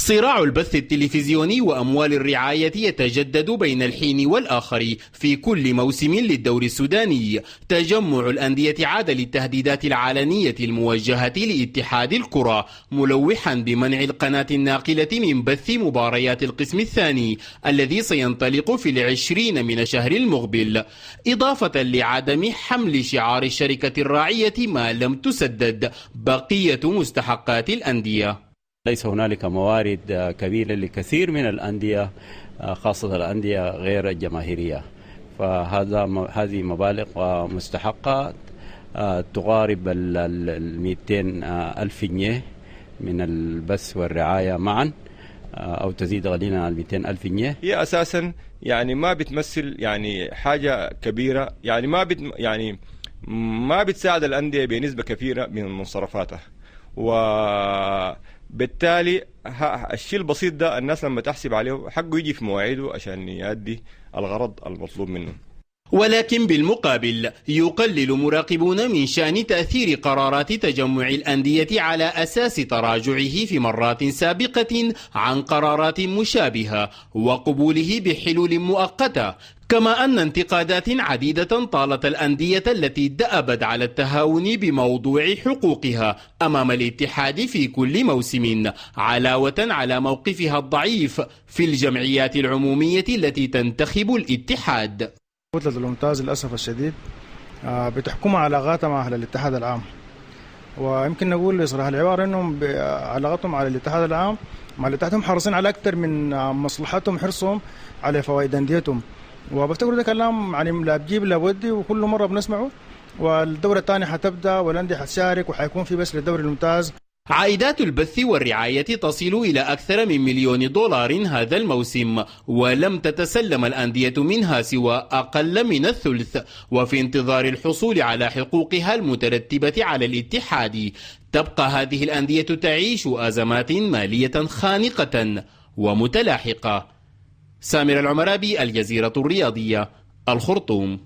صراع البث التلفزيوني وأموال الرعاية يتجدد بين الحين والآخر في كل موسم للدوري السوداني. تجمع الأندية عاد للتهديدات العلنية الموجهة لاتحاد الكرة، ملوحا بمنع القناة الناقلة من بث مباريات القسم الثاني الذي سينطلق في 20 من شهر المقبل، إضافة لعدم حمل شعار الشركة الراعية ما لم تسدد بقية مستحقات الأندية. ليس هنالك موارد كبيرة لكثير من الأندية، خاصة الأندية غير الجماهيرية، فهذه مبالغ مستحقة تقارب 200 ألف جنيه من البث والرعاية معا، أو تزيد قليلا عن 200 ألف جنيه. هي أساسا يعني ما بتمثل يعني حاجة كبيرة، يعني ما بتساعد الأندية بنسبة كبيرة من مصروفاتها، وبالتالي الشيء البسيط ده الناس لما تحسب عليه حقه يجي في مواعيده عشان يؤدي الغرض المطلوب منه. ولكن بالمقابل يقلل مراقبون من شأن تأثير قرارات تجمع الأندية على أساس تراجعه في مرات سابقة عن قرارات مشابهة وقبوله بحلول مؤقتة، كما أن انتقادات عديدة طالت الأندية التي دأبت على التهاون بموضوع حقوقها أمام الاتحاد في كل موسم، علاوة على موقفها الضعيف في الجمعيات العمومية التي تنتخب الاتحاد. كتلة الممتاز للأسف الشديد بتحكم علاقاتها مع الاتحاد العام، ويمكن نقول بصراحة العبارة أنهم علاقتهم على الاتحاد العام مع الاتحاد هم حريصين على أكثر من مصلحتهم وحرصهم على فوائد أنديتهم، وبفتكر ده كلام يعني لا بجيب لا بودي وكل مرة بنسمعه، والدورة الثانية حتبدأ والأندية حتشارك وحيكون في بس للدوري الممتاز. عائدات البث والرعاية تصل إلى أكثر من $1,000,000 هذا الموسم، ولم تتسلم الأندية منها سوى أقل من الثلث، وفي انتظار الحصول على حقوقها المترتبة على الاتحاد. تبقى هذه الأندية تعيش أزمات مالية خانقة ومتلاحقة. سامر العمرابي، الجزيرة الرياضية، الخرطوم.